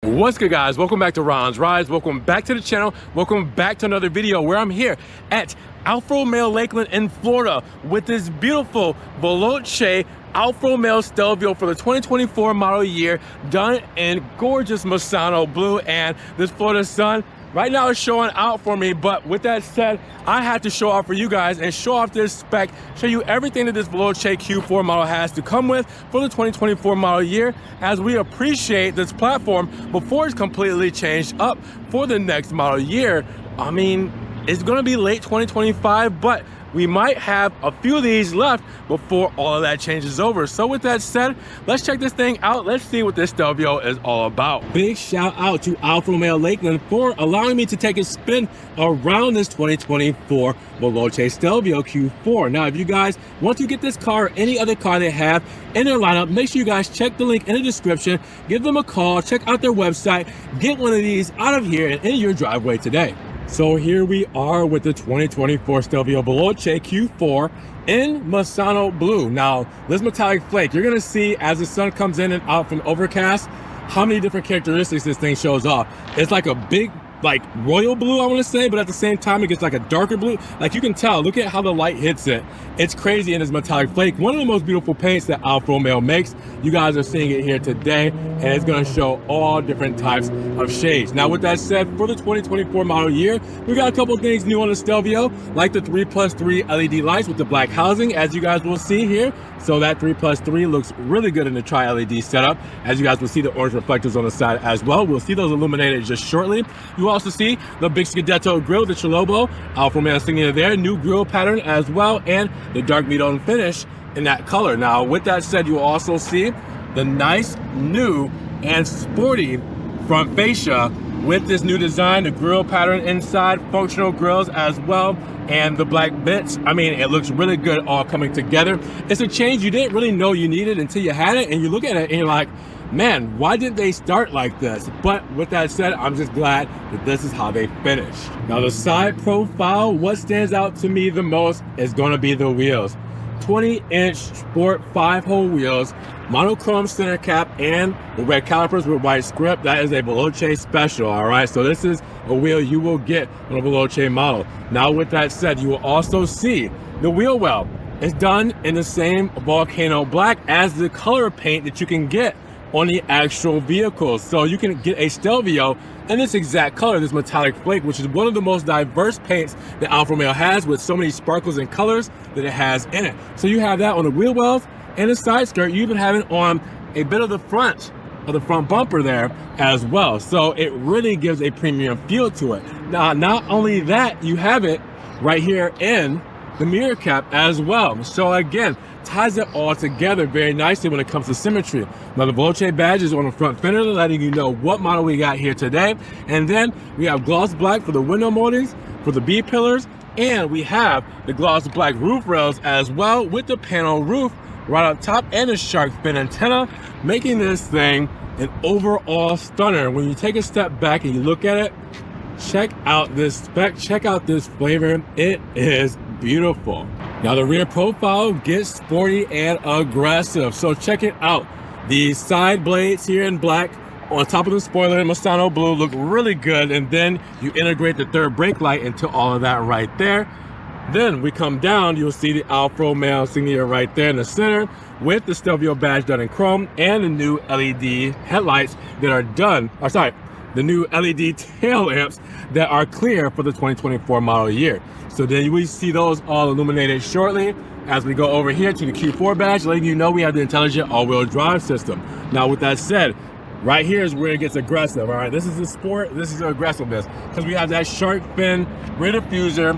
What's good, guys? Welcome back to Ron's Rides. Welcome back to the channel. Welcome back to another video where I'm here at Alfa Romeo Lakeland in Florida with this beautiful Veloce Alfa Romeo Stelvio for the 2024 model year, done in gorgeous Misano blue, and this Florida sun right now is showing out for me. But with that said, I had to show off for you guys and show off this spec, show you everything that this Veloce Q4 model has to come with for the 2024 model year, as we appreciate this platform before it's completely changed up for the next model year. I mean, it's gonna be late 2025, but we might have a few of these left before all of that changes over. So with that said, let's check this thing out. Let's see what this Stelvio is all about. Big shout out to Alfa Romeo Lakeland for allowing me to take a spin around this 2024 Veloce Stelvio Q4. Now, if you guys want to get this car or any other car they have in their lineup, make sure you guys check the link in the description, give them a call, check out their website, get one of these out of here and in your driveway today. So here we are with the 2024 Stelvio Veloce Q4 in Misano blue. Now, this metallic flake, you're gonna see as the sun comes in and out from overcast, how many different characteristics this thing shows off. It's like a big, like royal blue, I want to say, but at the same time it gets like a darker blue. Like you can tell, look at how the light hits it. It's crazy in this metallic flake. One of the most beautiful paints that Alfa Romeo makes. You guys are seeing it here today, and it's going to show all different types of shades. Now with that said, for the 2024 model year, we got a couple of things new on the Stelvio, like the 3+3 LED lights with the black housing, as you guys will see here. So that 3+3 looks really good in the tri-LED setup. As you guys will see, the orange reflectors on the side as well. We'll see those illuminated just shortly. You also see the big Scudetto grille, the Chalobo, Alfa Romeo insignia there, new grille pattern as well, and the dark meat-on finish in that color. Now, with that said, you will also see the nice, new, and sporty front fascia with this new design, the grille pattern inside, functional grills as well, and the black bits. I mean, it looks really good all coming together. It's a change you didn't really know you needed until you had it, and you look at it and you're like, man, why didn't they start like this? But with that said, I'm just glad that this is how they finish. Now the side profile, what stands out to me the most is gonna be the wheels. 20-inch sport 5-hole wheels, monochrome center cap, and the red calipers with white script. That is a Veloce special, all right? So this is a wheel you will get on a Veloce model. Now with that said, you will also see the wheel well. It's done in the same volcano black as the color paint that you can get on the actual vehicles. So you can get a Stelvio in this exact color, this metallic flake, which is one of the most diverse paints that Alfa Romeo has, with so many sparkles and colors that it has in it. So you have that on the wheel wells and the side skirt. You even have it on a bit of the front bumper there as well. So it really gives a premium feel to it. Now, not only that, you have it right here in the mirror cap as well. So again, ties it all together very nicely when it comes to symmetry. Now the Veloce badge is on the front fender, letting you know what model we got here today. And then we have gloss black for the window moldings, for the B pillars, and we have the gloss black roof rails as well, with the panel roof right up top and the shark fin antenna, making this thing an overall stunner. When you take a step back and you look at it, check out this spec, check out this flavor. It is beautiful. Now the rear profile gets sporty and aggressive, so check it out. The side blades here in black on top of the spoiler in Misano blue look really good, and then you integrate the third brake light into all of that right there. Then we come down, you'll see the Alfa Romeo insignia right there in the center with the Stelvio badge done in chrome, and the new LED headlights that are done, or sorry, the new LED tail lamps that are clear for the 2024 model year. So then we see those all illuminated shortly as we go over here to the Q4 badge, letting you know we have the intelligent all-wheel drive system. Now with that said, right here is where it gets aggressive, all right? This is the sport, this is the aggressiveness, because we have that shark fin rear diffuser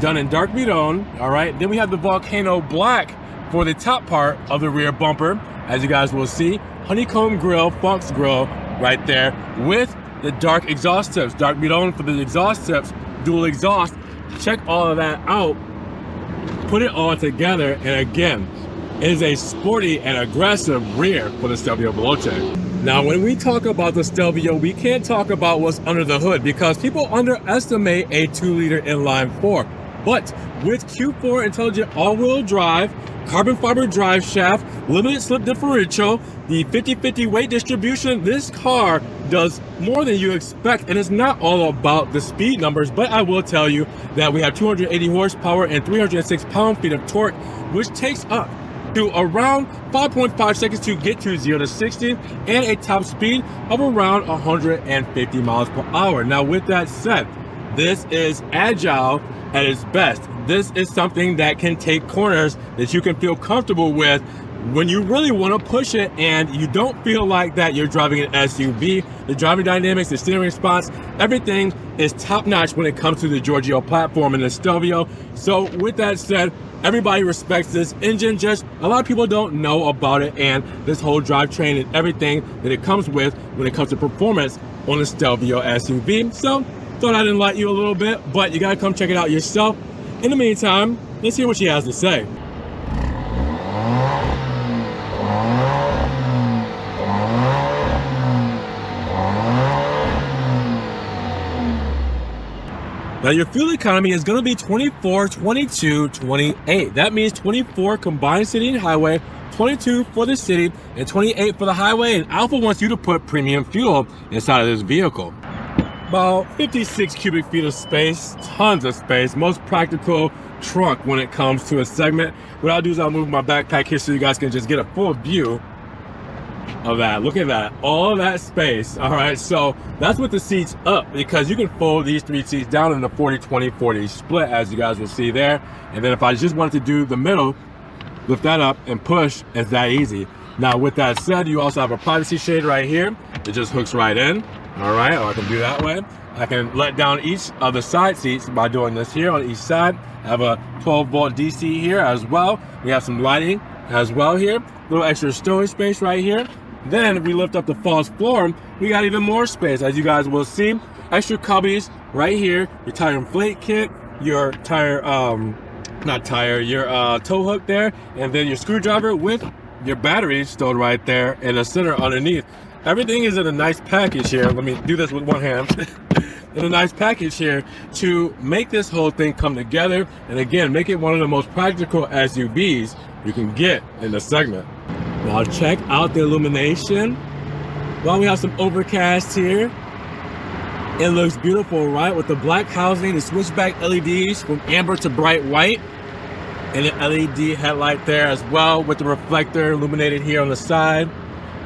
done in dark meat-on, all right? Then we have the volcano black for the top part of the rear bumper, as you guys will see. Honeycomb grill, Fox grill right there with the dark exhaust tips, dark meat-on for the exhaust tips, dual exhaust. Check all of that out, put it all together, and again, it is a sporty and aggressive rear for the Stelvio Veloce. Now, when we talk about the Stelvio, we can't talk about what's under the hood, because people underestimate a 2-liter inline 4. But with Q4 intelligent all-wheel drive, carbon fiber drive shaft, limited slip differential, the 50-50 weight distribution, this car does more than you expect. And it's not all about the speed numbers, but I will tell you that we have 280 horsepower and 306 pound-feet of torque, which takes up to around 5.5 seconds to get to 0 to 60 and a top speed of around 150 miles per hour. Now, with that said, this is agile at its best. This is something that can take corners that you can feel comfortable with when you really want to push it and you don't feel like that you're driving an SUV. The driving dynamics, the steering response, everything is top-notch when it comes to the Giorgio platform and the Stelvio. So with that said, everybody respects this engine, just a lot of people don't know about it and this whole drivetrain and everything that it comes with when it comes to performance on the Stelvio SUV. So thought I'd enlighten you a little bit, but you gotta come check it out yourself. In the meantime, let's hear what she has to say. Now your fuel economy is going to be 24, 22, 28. That means 24 combined city and highway, 22 for the city, and 28 for the highway. And Alfa wants you to put premium fuel inside of this vehicle. About 56 cubic feet of space, tons of space, most practical trunk when it comes to a segment. What I'll do is I'll move my backpack here so you guys can just get a full view of that. Look at that, all of that space. All right, so that's with the seats up, because you can fold these 3 seats down in the 40-20-40 split, as you guys will see there. And then if I just wanted to do the middle, lift that up and push, it's that easy. Now with that said, you also have a privacy shade right here. It just hooks right in. All right, or I can do that way. I can let down each of the side seats by doing this here on each side. I have a 12-volt DC here as well. We have some lighting as well here. A little extra storage space right here. Then if we lift up the false floor, we got even more space, as you guys will see. Extra cubbies right here, your tire inflate kit, your tire, your tow hook there, and then your screwdriver with your batteries stored right there in the center underneath. Everything is in a nice package here. Let me do this with one hand. In a nice package here to make this whole thing come together. And again, make it one of the most practical SUVs you can get in the segment. Now check out the illumination. Well, we have some overcast here. It looks beautiful, right? With the black housing, the switchback LEDs from amber to bright white. And an LED headlight there as well with the reflector illuminated here on the side.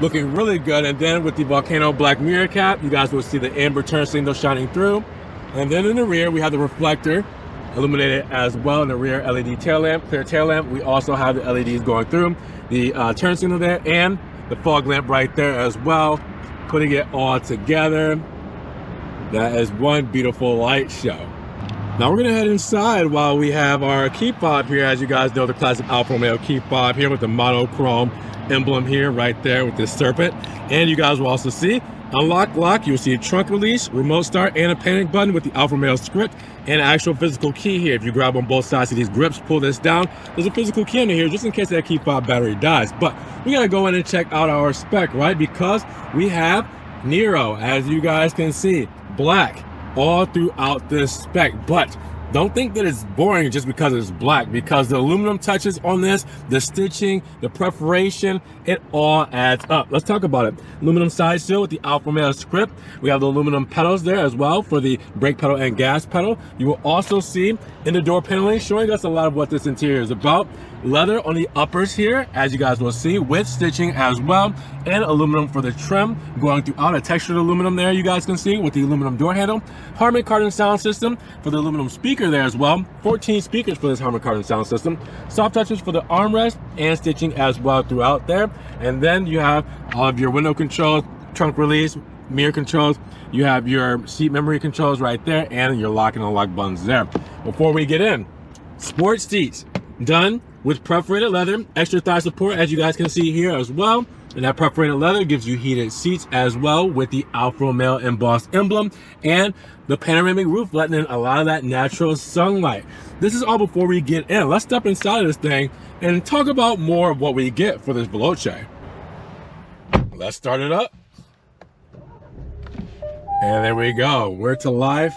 Looking really good. And then with the Volcano black mirror cap, you guys will see the amber turn signal shining through. And then in the rear, we have the reflector illuminated as well in the rear LED tail lamp, clear tail lamp. We also have the LEDs going through, the turn signal there, and the fog lamp right there as well, putting it all together. That is one beautiful light show. Now we're gonna head inside while we have our key fob here. As you guys know, the classic Alfa Romeo key fob here with the monochrome emblem here right there with this serpent. And you guys will also see unlock lock. You'll see a trunk release, remote start, and a panic button with the Alfa Romeo script and an actual physical key here. If you grab on both sides of these grips, pull this down, there's a physical key under here just in case that key fob battery dies. But we gotta go in and check out our spec, right? Because we have Nero, as you guys can see, black all throughout this spec. But don't think that it's boring just because it's black, because the aluminum touches on this, the stitching, the perforation, it all adds up. Let's talk about it. Aluminum side sill with the Alfa Romeo script. We have the aluminum pedals there as well for the brake pedal and gas pedal. You will also see in the door paneling showing us a lot of what this interior is about. Leather on the uppers here, as you guys will see, with stitching as well, and aluminum for the trim going throughout, a textured aluminum there you guys can see with the aluminum door handle. Harman Kardon sound system for the aluminum speaker there as well. 14 speakers for this Harman Kardon sound system. Soft touches for the armrest and stitching as well throughout there. And then you have all of your window controls, trunk release, mirror controls. You have your seat memory controls right there and your lock and unlock buttons there. Before we get in, sport seats done with perforated leather, extra thigh support as you guys can see here as well. And that perforated leather gives you heated seats as well with the Alfa Romeo embossed emblem and the panoramic roof letting in a lot of that natural sunlight. This is all before we get in. Let's step inside of this thing and talk about more of what we get for this Veloce. Let's start it up. And there we go. We're to life.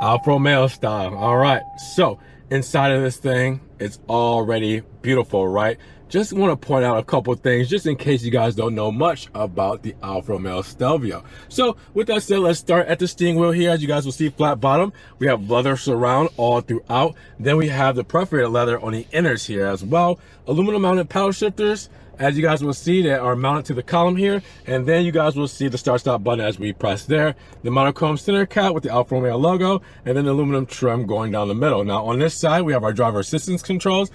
Alfa Romeo style. All right, so inside of this thing, it's already beautiful, right? Just want to point out a couple things just in case you guys don't know much about the Alfa Romeo Stelvio. So with that said, let's start at the steering wheel here. As you guys will see, flat bottom. We have leather surround all throughout. Then we have the perforated leather on the inners here as well. Aluminum mounted paddle shifters. As you guys will see, they are mounted to the column here, and then you guys will see the start-stop button as we press there. The monochrome center cap with the Alfa Romeo logo, and then the aluminum trim going down the middle. Now on this side, we have our driver assistance controls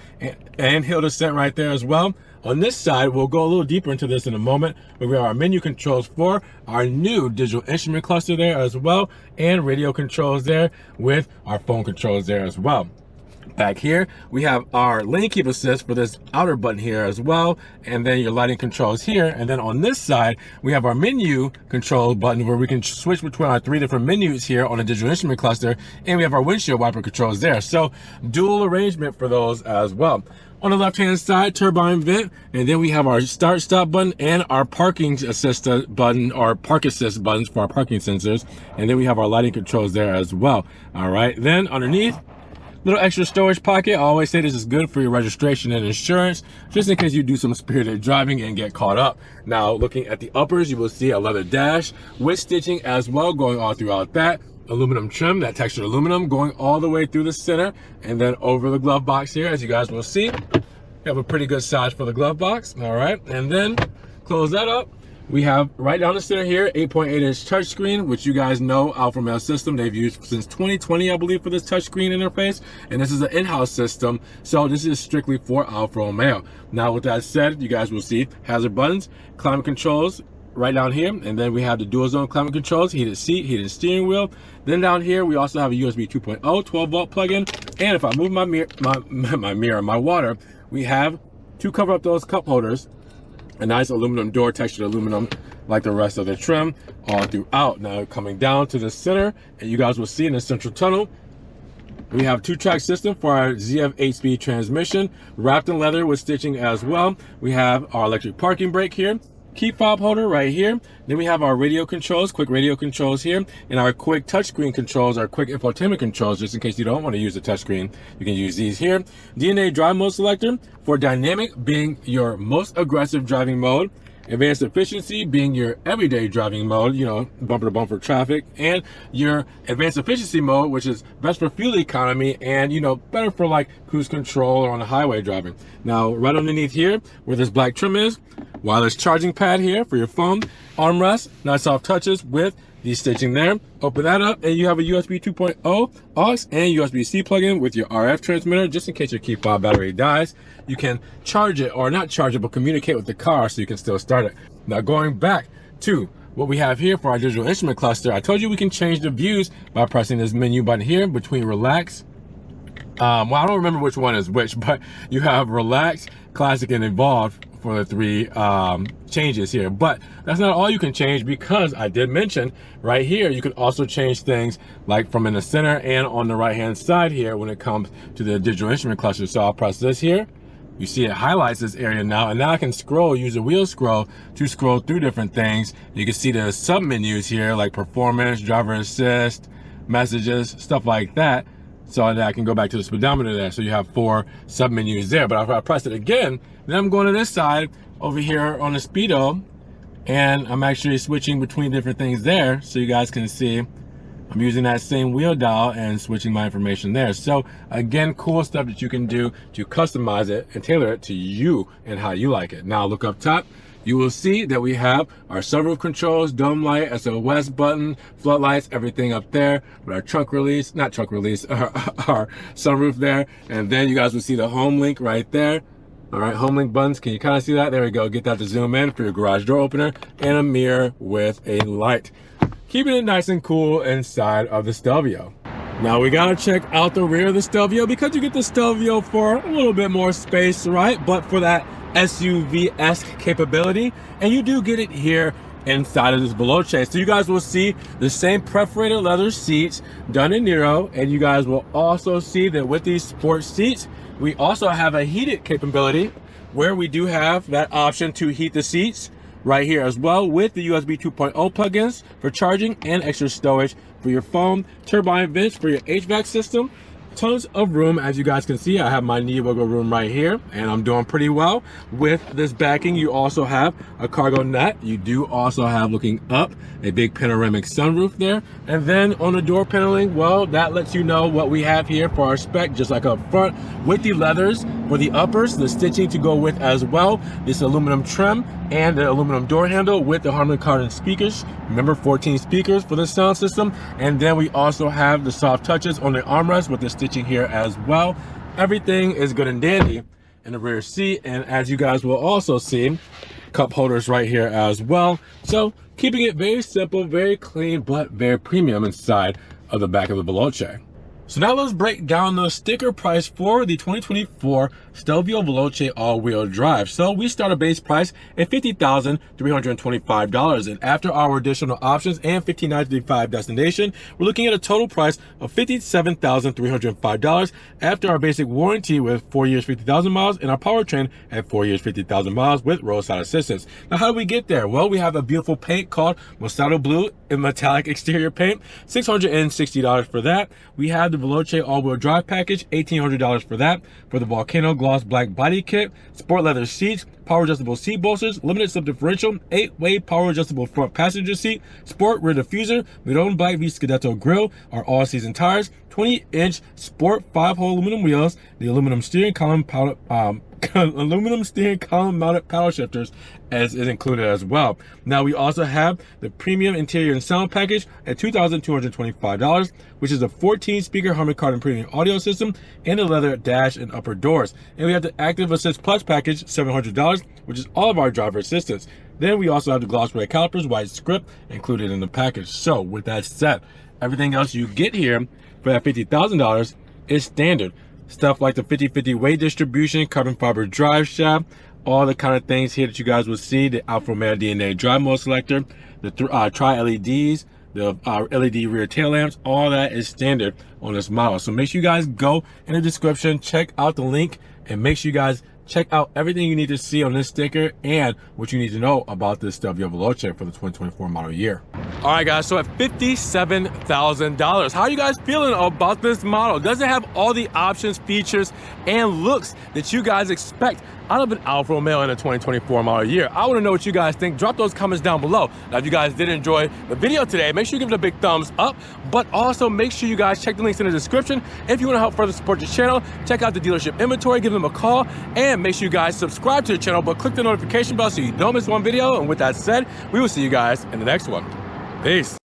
and hill descent right there as well. On this side, we'll go a little deeper into this in a moment, but we have our menu controls for our new digital instrument cluster there as well, and radio controls there with our phone controls there as well. Back here, we have our lane keep assist for this outer button here as well, and then your lighting controls here. And then on this side, we have our menu control button where we can switch between our 3 different menus here on the digital instrument cluster, and we have our windshield wiper controls there. So dual arrangement for those as well. On the left-hand side, turbine vent, and then we have our start-stop button and our parking assist button, or park assist buttons for our parking sensors, and then we have our lighting controls there as well. All right, then underneath, little extra storage pocket. I always say this is good for your registration and insurance, just in case you do some spirited driving and get caught up. Now, looking at the uppers, you will see a leather dash with stitching as well going all throughout that. Aluminum trim, that textured aluminum going all the way through the center, and then over the glove box here, as you guys will see. You have a pretty good size for the glove box. All right, and then close that up. We have right down the center here, 8.8-inch touchscreen, which you guys know Alfa Romeo system they've used since 2020, I believe, for this touchscreen interface. And this is an in-house system, so this is strictly for Alfa Romeo. Now, with that said, you guys will see hazard buttons, climate controls right down here, and then we have the dual zone climate controls, heated seat, heated steering wheel. Then down here, we also have a USB 2.0 12-volt plug-in. And if I move my water, we have to cover up those cup holders. A nice aluminum door, textured aluminum, like the rest of the trim, all throughout. Now coming down to the center, and you guys will see in the central tunnel, we have 2-track system for our ZF 8-speed transmission, wrapped in leather with stitching as well. We have our electric parking brake here, key fob holder right here. Then we have our radio controls, quick radio controls here, and our quick touchscreen controls, our quick infotainment controls, just in case you don't want to use the touchscreen. You can use these here. DNA drive mode selector for dynamic being your most aggressive driving mode. Advanced efficiency being your everyday driving mode, you know, bumper to bumper traffic, and your advanced efficiency mode, which is best for fuel economy and, you know, better for like cruise control or on the highway driving. Now, right underneath here, where this black trim is, wireless charging pad here for your phone, armrest, nice soft touches with the stitching there. Open that up, and you have a USB 2.0 aux and USB-C plug-in with your RF transmitter, just in case your key fob battery dies. You can charge it, or not charge it, but communicate with the car so you can still start it. Now going back to what we have here for our digital instrument cluster, I told you we can change the views by pressing this menu button here between relax. Well, I don't remember which one is which, but you have relax, classic, and evolved for the 3 changes here. But that's not all you can change, because I did mention right here you can also change things like from in the center and on the right hand side here when it comes to the digital instrument cluster. So I'll press this here. You see it highlights this area now, and now I can scroll, use a wheel scroll to scroll through different things. You can see the sub menus here like performance, driver assist, messages, stuff like that. So that I can go back to the speedometer there. So you have 4 sub menus there. But if I press it again, then I'm going to this side over here on the speedo, and I'm actually switching between different things there. So you guys can see I'm using that same wheel dial and switching my information there. So again, cool stuff that you can do to customize it and tailor it to you and how you like it. Now look up top. You will see that we have our sunroof controls, dome light, SOS button, floodlights, everything up there with our trunk release, not trunk release, our sunroof there. And then you guys will see the home link right there. All right, home link buttons, can you kind of see that? There we go, get that to zoom in for your garage door opener, and a mirror with a light. Keeping it nice and cool inside of the Stelvio. Now we gotta check out the rear of the Stelvio, because you get the Stelvio for a little bit more space, right? But for that SUV-esque capability, and you do get it here inside of this Veloce. So you guys will see the same perforated leather seats done in Nero, and you guys will also see that with these sports seats, we also have a heated capability where we do have that option to heat the seats right here as well, with the USB 2.0 plugins for charging and extra storage for your phone, turbine vents for your HVAC system. Tons of room. As you guys can see, I have my knee wiggle room right here, and I'm doing pretty well with this backing. You also have a cargo net. You do also have, looking up, a big panoramic sunroof there. And then on the door paneling, well, that lets you know what we have here for our spec, just like up front, with the leathers for the uppers, the stitching to go with as well, this aluminum trim and the aluminum door handle with the Harman Kardon speakers. Remember, 14 speakers for the sound system. And then we also have the soft touches on the armrest with the stitching here as well. Everything is good and dandy in the rear seat, and as you guys will also see, cup holders right here as well. So keeping it very simple, very clean, but very premium inside of the back of the Veloce. So now let's break down the sticker price for the 2024 Stelvio Veloce all-wheel drive. So we start a base price at $50,325, and after our additional options and $1,595 destination, we're looking at a total price of $57,305 after our basic warranty with 4 years, 50,000 miles, and our powertrain at 4 years, 50,000 miles with roadside assistance. Now, how do we get there? Well, we have a beautiful paint called Misano Blue in metallic exterior paint, $660 for that. We have the Veloce all-wheel drive package, $1,800 for that. For the Volcano gloss black body kit, sport leather seats, power adjustable seat bolsters, limited slip differential, 8-way power adjustable front passenger seat, sport rear diffuser, Midon Black V Scudetto grille, our all-season tires, 20-inch sport 5-hole aluminum wheels, the aluminum steering column mounted paddle shifters as is included as well. Now we also have the premium interior and sound package at $2,225, which is a 14-speaker Harman Kardon premium audio system and a leather dash and upper doors. And we have the Active Assist Plus package, $700, which is all of our driver assistance. Then we also have the gloss red calipers, white script included in the package. So with that said, everything else you get here for that $50,000 is standard. Stuff like the 50/50 weight distribution, carbon fiber drive shaft, all the kind of things here that you guys will see, the Alfa Romeo DNA drive mode selector, the tri-LEDs, the LED rear tail lamps, all that is standard on this model. So make sure you guys go in the description, check out the link, and make sure you guys check out everything you need to see on this sticker and what you need to know about this Stelvio Veloce for the 2024 model year. All right, guys, so at $57,000, how are you guys feeling about this model? Does it have all the options, features, and looks that you guys expect out of an Alfa Romeo in the 2024 model year? I want to know what you guys think. Drop those comments down below. Now, if you guys did enjoy the video today, make sure you give it a big thumbs up, but also make sure you guys check the links in the description. If you want to help further support the channel, check out the dealership inventory, give them a call, and make sure you guys subscribe to the channel, but click the notification bell so you don't miss one video. And with that said, we will see you guys in the next one. Peace.